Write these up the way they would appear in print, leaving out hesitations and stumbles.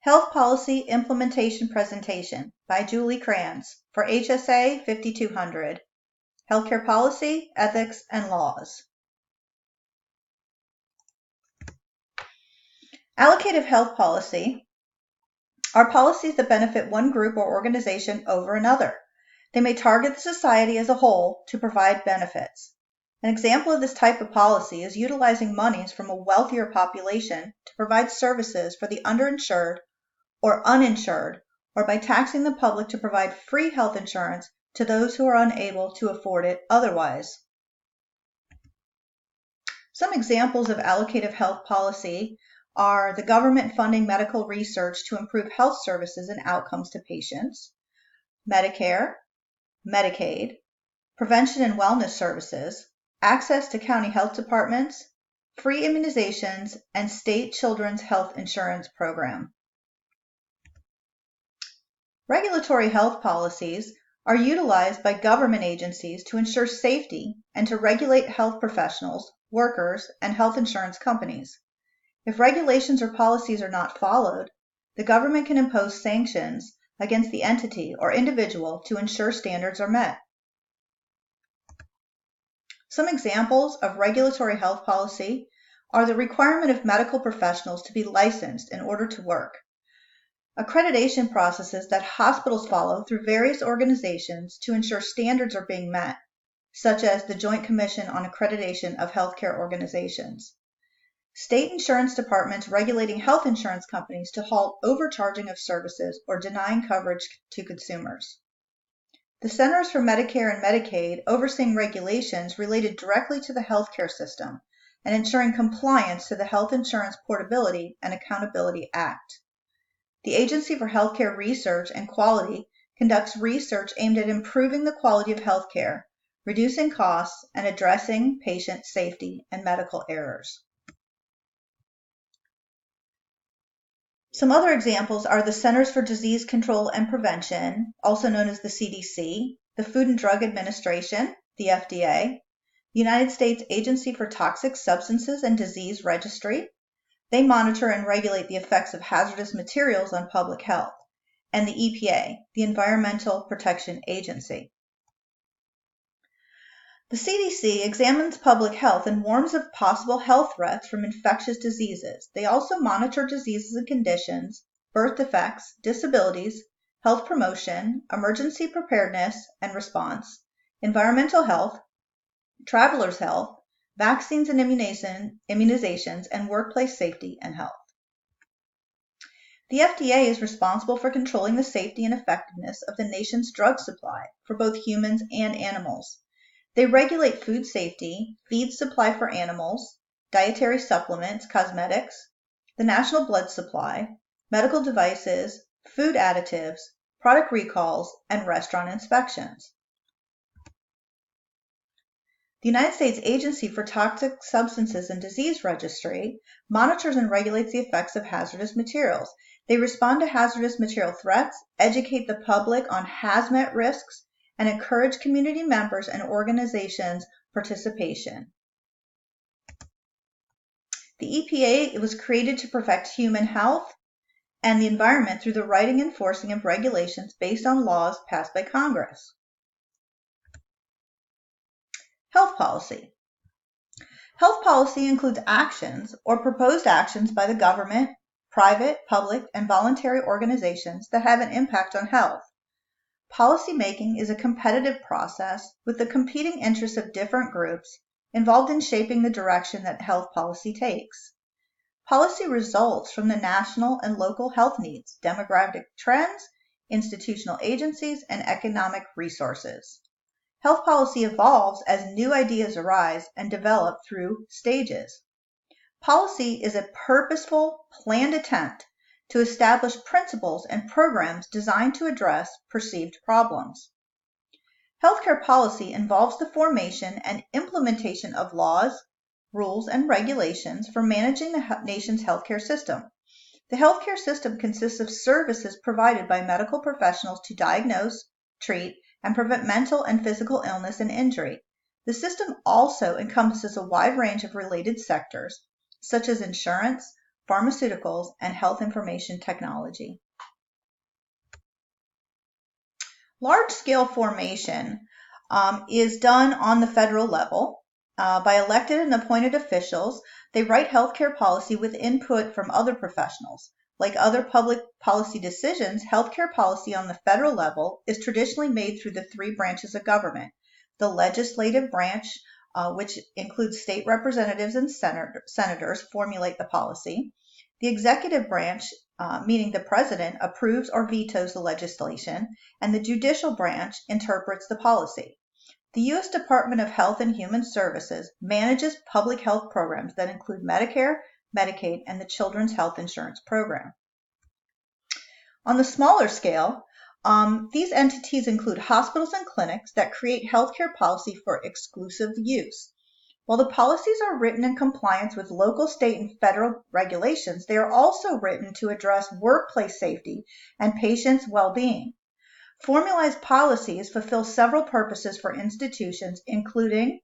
Health Policy Implementation Presentation by Julie Kranz for HSA 5200, Healthcare Policy, Ethics, and Laws. Allocative health policy are policies that benefit one group or organization over another. They may target the society as a whole to provide benefits. An example of this type of policy is utilizing monies from a wealthier population to provide services for the underinsured or uninsured, or by taxing the public to provide free health insurance to those who are unable to afford it otherwise. Some examples of allocative health policy are the government funding medical research to improve health services and outcomes to patients, Medicare, Medicaid, prevention and wellness services, access to county health departments, free immunizations, and state children's health insurance program. Regulatory health policies are utilized by government agencies to ensure safety and to regulate health professionals, workers, and health insurance companies. If regulations or policies are not followed, the government can impose sanctions against the entity or individual to ensure standards are met. Some examples of regulatory health policy are the requirement of medical professionals to be licensed in order to work, accreditation processes that hospitals follow through various organizations to ensure standards are being met, such as the Joint Commission on Accreditation of Healthcare Organizations, state insurance departments regulating health insurance companies to halt overcharging of services or denying coverage to consumers, the Centers for Medicare and Medicaid overseeing regulations related directly to the healthcare system and ensuring compliance to the Health Insurance Portability and Accountability Act. The Agency for Healthcare Research and Quality conducts research aimed at improving the quality of healthcare, reducing costs, and addressing patient safety and medical errors. Some other examples are the Centers for Disease Control and Prevention, also known as the CDC, the Food and Drug Administration, the FDA, the United States Agency for Toxic Substances and Disease Registry. They monitor and regulate the effects of hazardous materials on public health, and the EPA, the Environmental Protection Agency. The CDC examines public health and warns of possible health threats from infectious diseases. They also monitor diseases and conditions, birth defects, disabilities, health promotion, emergency preparedness and response, environmental health, travelers' health, vaccines and immunizations, and workplace safety and health. The FDA is responsible for controlling the safety and effectiveness of the nation's drug supply for both humans and animals. They regulate food safety, feed supply for animals, dietary supplements, cosmetics, the national blood supply, medical devices, food additives, product recalls, and restaurant inspections. The United States Agency for Toxic Substances and Disease Registry monitors and regulates the effects of hazardous materials. They respond to hazardous material threats, educate the public on hazmat risks, and encourage community members and organizations' participation. The EPA was created to protect human health and the environment through the writing and enforcing of regulations based on laws passed by Congress. Health policy. Health policy includes actions or proposed actions by the government, private, public, and voluntary organizations that have an impact on health. Policy making is a competitive process with the competing interests of different groups involved in shaping the direction that health policy takes. Policy results from the national and local health needs, demographic trends, institutional agencies, and economic resources. Health policy evolves as new ideas arise and develop through stages. Policy is a purposeful, planned attempt to establish principles and programs designed to address perceived problems. Healthcare policy involves the formation and implementation of laws, rules, and regulations for managing the nation's healthcare system. The healthcare system consists of services provided by medical professionals to diagnose, treat, and prevent mental and physical illness and injury. The system also encompasses a wide range of related sectors, such as insurance, pharmaceuticals, and health information technology. Large-scale formation is done on the federal level by elected and appointed officials. They write healthcare policy with input from other professionals. Like other public policy decisions, healthcare policy on the federal level is traditionally made through the three branches of government. The legislative branch, which includes state representatives and senators, formulate the policy. The executive branch, meaning the president, approves or vetoes the legislation, and the judicial branch interprets the policy. The U.S. Department of Health and Human Services manages public health programs that include Medicare, Medicaid, and the Children's Health Insurance Program. On the smaller scale, these entities include hospitals and clinics that create healthcare policy for exclusive use. While the policies are written in compliance with local, state, and federal regulations, they are also written to address workplace safety and patients' well-being. Formalized policies fulfill several purposes for institutions, including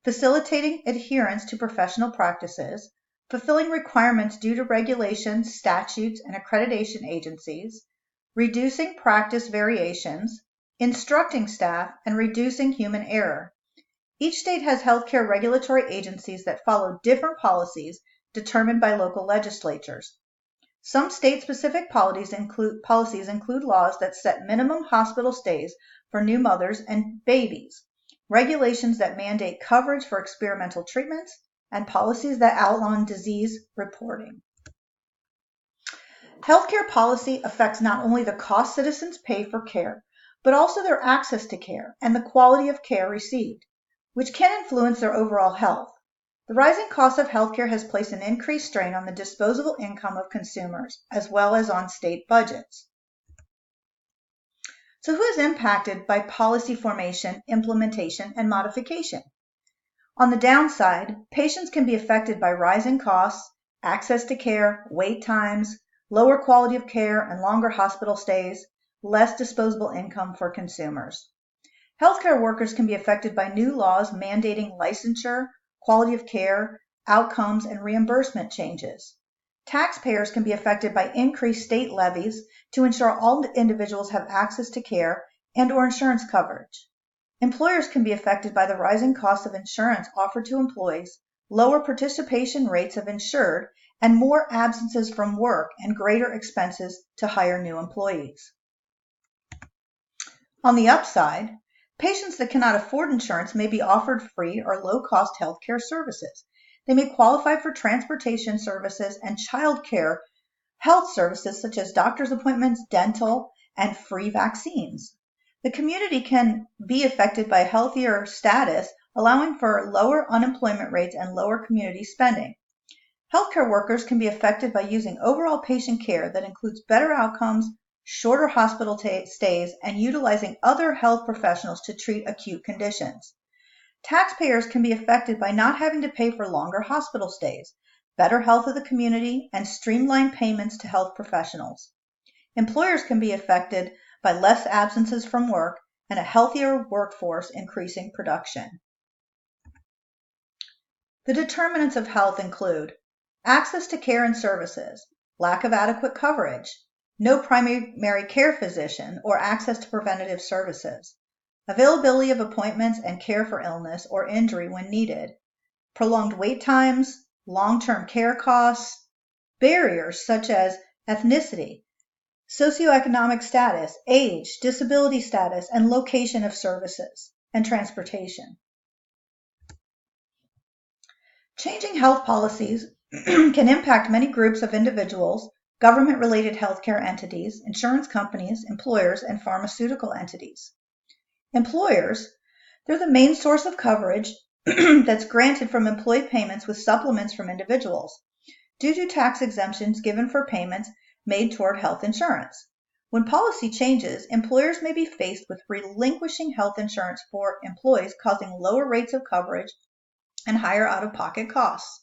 facilitating adherence to professional practices, fulfilling requirements due to regulations, statutes, and accreditation agencies, reducing practice variations, instructing staff, and reducing human error. Each state has healthcare regulatory agencies that follow different policies determined by local legislatures. Some state-specific policies include laws that set minimum hospital stays for new mothers and babies, regulations that mandate coverage for experimental treatments, and policies that outlaw disease reporting. Healthcare policy affects not only the cost citizens pay for care, but also their access to care and the quality of care received, which can influence their overall health. The rising cost of healthcare has placed an increased strain on the disposable income of consumers, as well as on state budgets. So who is impacted by policy formation, implementation, and modification? On the downside, patients can be affected by rising costs, access to care, wait times, lower quality of care, and longer hospital stays, less disposable income for consumers. Healthcare workers can be affected by new laws mandating licensure, quality of care, outcomes, and reimbursement changes. Taxpayers can be affected by increased state levies to ensure all individuals have access to care and/or insurance coverage. Employers can be affected by the rising cost of insurance offered to employees, lower participation rates of insured, and more absences from work and greater expenses to hire new employees. On the upside, patients that cannot afford insurance may be offered free or low-cost health care services. They may qualify for transportation services and child care health services such as doctor's appointments, dental, and free vaccines. The community can be affected by a healthier status, allowing for lower unemployment rates and lower community spending. Healthcare workers can be affected by using overall patient care that includes better outcomes, shorter hospital stays, and utilizing other health professionals to treat acute conditions. Taxpayers can be affected by not having to pay for longer hospital stays, better health of the community, and streamlined payments to health professionals. Employers can be affected by less absences from work and a healthier workforce, increasing production. The determinants of health include access to care and services, lack of adequate coverage, no primary care physician or access to preventative services, availability of appointments and care for illness or injury when needed, prolonged wait times, long-term care costs, barriers such as ethnicity, socioeconomic status, age, disability status, and location of services, and transportation. Changing health policies can impact many groups of individuals, government-related healthcare entities, insurance companies, employers, and pharmaceutical entities. Employers, they're the main source of coverage that's granted from employee payments with supplements from individuals, due to tax exemptions given for payments made toward health insurance. When policy changes, employers may be faced with relinquishing health insurance for employees, causing lower rates of coverage and higher out-of-pocket costs.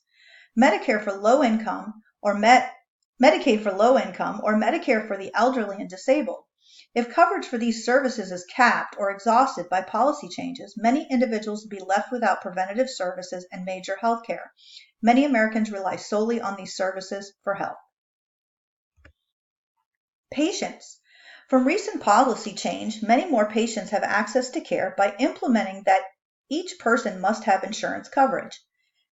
Medicare for low income or Medicaid for low income or Medicare for the elderly and disabled. If coverage for these services is capped or exhausted by policy changes, many individuals will be left without preventative services and major health care, Many Americans rely solely on these services for health. Patients. From recent policy change, many more patients have access to care by implementing that each person must have insurance coverage.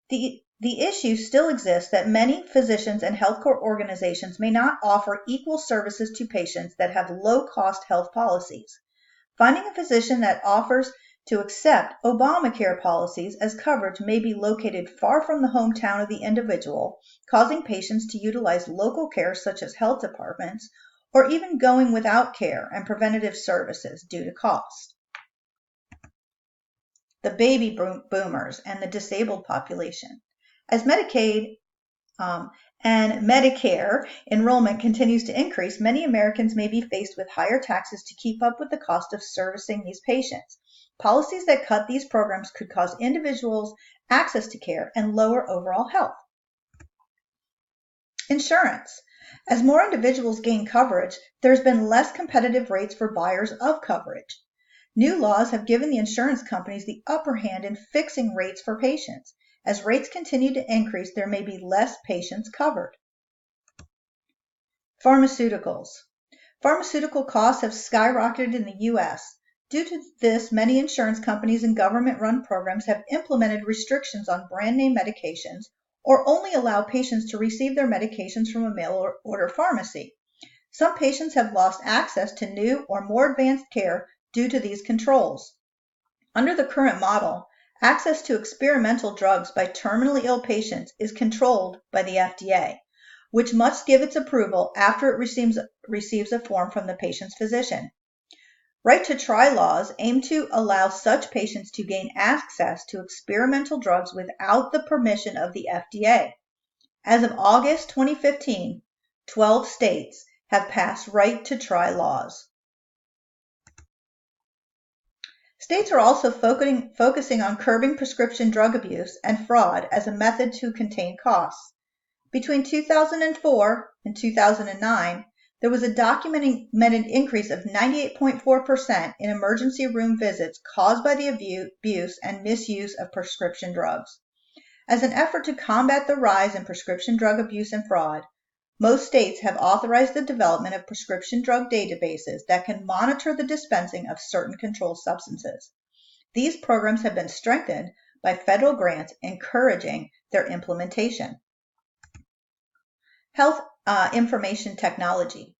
The issue still exists that many physicians and healthcare organizations may not offer equal services to patients that have low-cost health policies. Finding a physician that offers to accept Obamacare policies as coverage may be located far from the hometown of the individual, causing patients to utilize local care such as health departments, or even going without care and preventative services due to cost. The baby boomers and the disabled population. As Medicaid and Medicare enrollment continues to increase, many Americans may be faced with higher taxes to keep up with the cost of servicing these patients. Policies that cut these programs could cause individuals access to care and lower overall health. Insurance. As more individuals gain coverage, there's been less competitive rates for buyers of coverage. New laws have given the insurance companies the upper hand in fixing rates for patients. As rates continue to increase, there may be less patients covered. Pharmaceuticals. Pharmaceutical costs have skyrocketed in the U.S. Due to this, many insurance companies and government-run programs have implemented restrictions on brand-name medications or only allow patients to receive their medications from a mail-order pharmacy. Some patients have lost access to new or more advanced care due to these controls. Under the current model, access to experimental drugs by terminally ill patients is controlled by the FDA, which must give its approval after it receives a form from the patient's physician. Right to try laws aim to allow such patients to gain access to experimental drugs without the permission of the FDA. As of August 2015, 12 states have passed right to try laws. States are also focusing on curbing prescription drug abuse and fraud as a method to contain costs. Between 2004 and 2009, there was a documented increase of 98.4% in emergency room visits caused by the abuse and misuse of prescription drugs. As an effort to combat the rise in prescription drug abuse and fraud, most states have authorized the development of prescription drug databases that can monitor the dispensing of certain controlled substances. These programs have been strengthened by federal grants encouraging their implementation. Health information technology.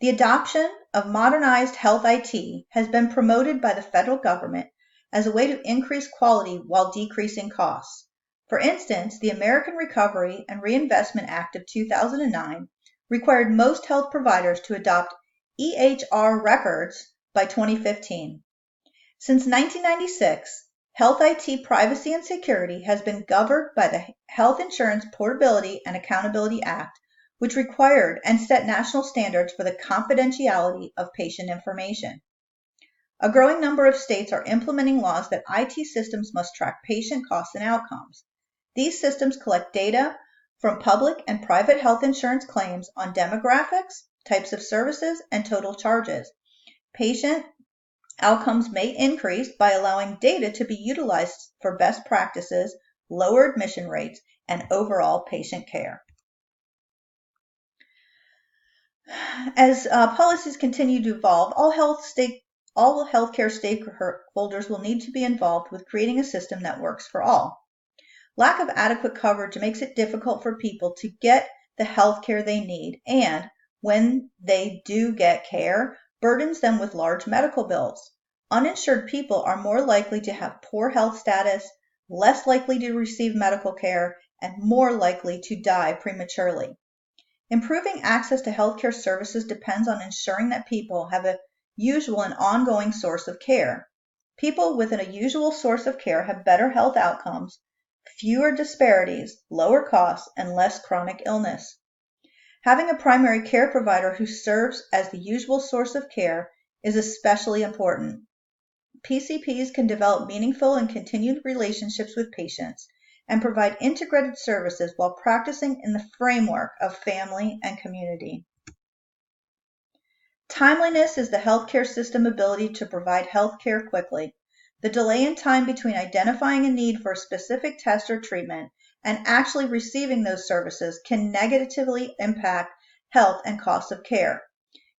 The adoption of modernized health IT has been promoted by the federal government as a way to increase quality while decreasing costs. For instance, the American Recovery and Reinvestment Act of 2009 required most health providers to adopt EHR records by 2015. Since 1996, health IT privacy and security has been governed by the Health Insurance Portability and Accountability Act, which required and set national standards for the confidentiality of patient information. A growing number of states are implementing laws that IT systems must track patient costs and outcomes. These systems collect data from public and private health insurance claims on demographics, types of services, and total charges. Patient outcomes may increase by allowing data to be utilized for best practices, lower admission rates, and overall patient care. As policies continue to evolve, all healthcare stakeholders will need to be involved with creating a system that works for all. Lack of adequate coverage makes it difficult for people to get the health care they need, and when they do get care, burdens them with large medical bills. Uninsured people are more likely to have poor health status, less likely to receive medical care, and more likely to die prematurely. Improving access to healthcare services depends on ensuring that people have a usual and ongoing source of care. People with a usual source of care have better health outcomes, fewer disparities, lower costs, and less chronic illness. Having a primary care provider who serves as the usual source of care is especially important. PCPs can develop meaningful and continued relationships with patients and provide integrated services while practicing in the framework of family and community. Timeliness is the healthcare system ability to provide healthcare quickly. The delay in time between identifying a need for a specific test or treatment and actually receiving those services can negatively impact health and cost of care.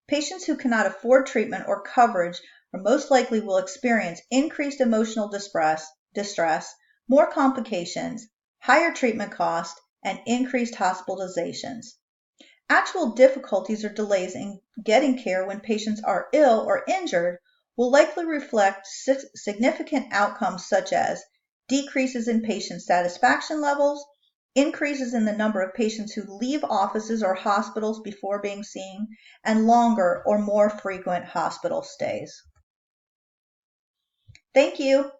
Patients who cannot afford treatment or coverage are most likely will experience increased emotional distress, more complications, higher treatment costs, and increased hospitalizations. Actual difficulties or delays in getting care when patients are ill or injured will likely reflect significant outcomes such as decreases in patient satisfaction levels, increases in the number of patients who leave offices or hospitals before being seen, and longer or more frequent hospital stays. Thank you.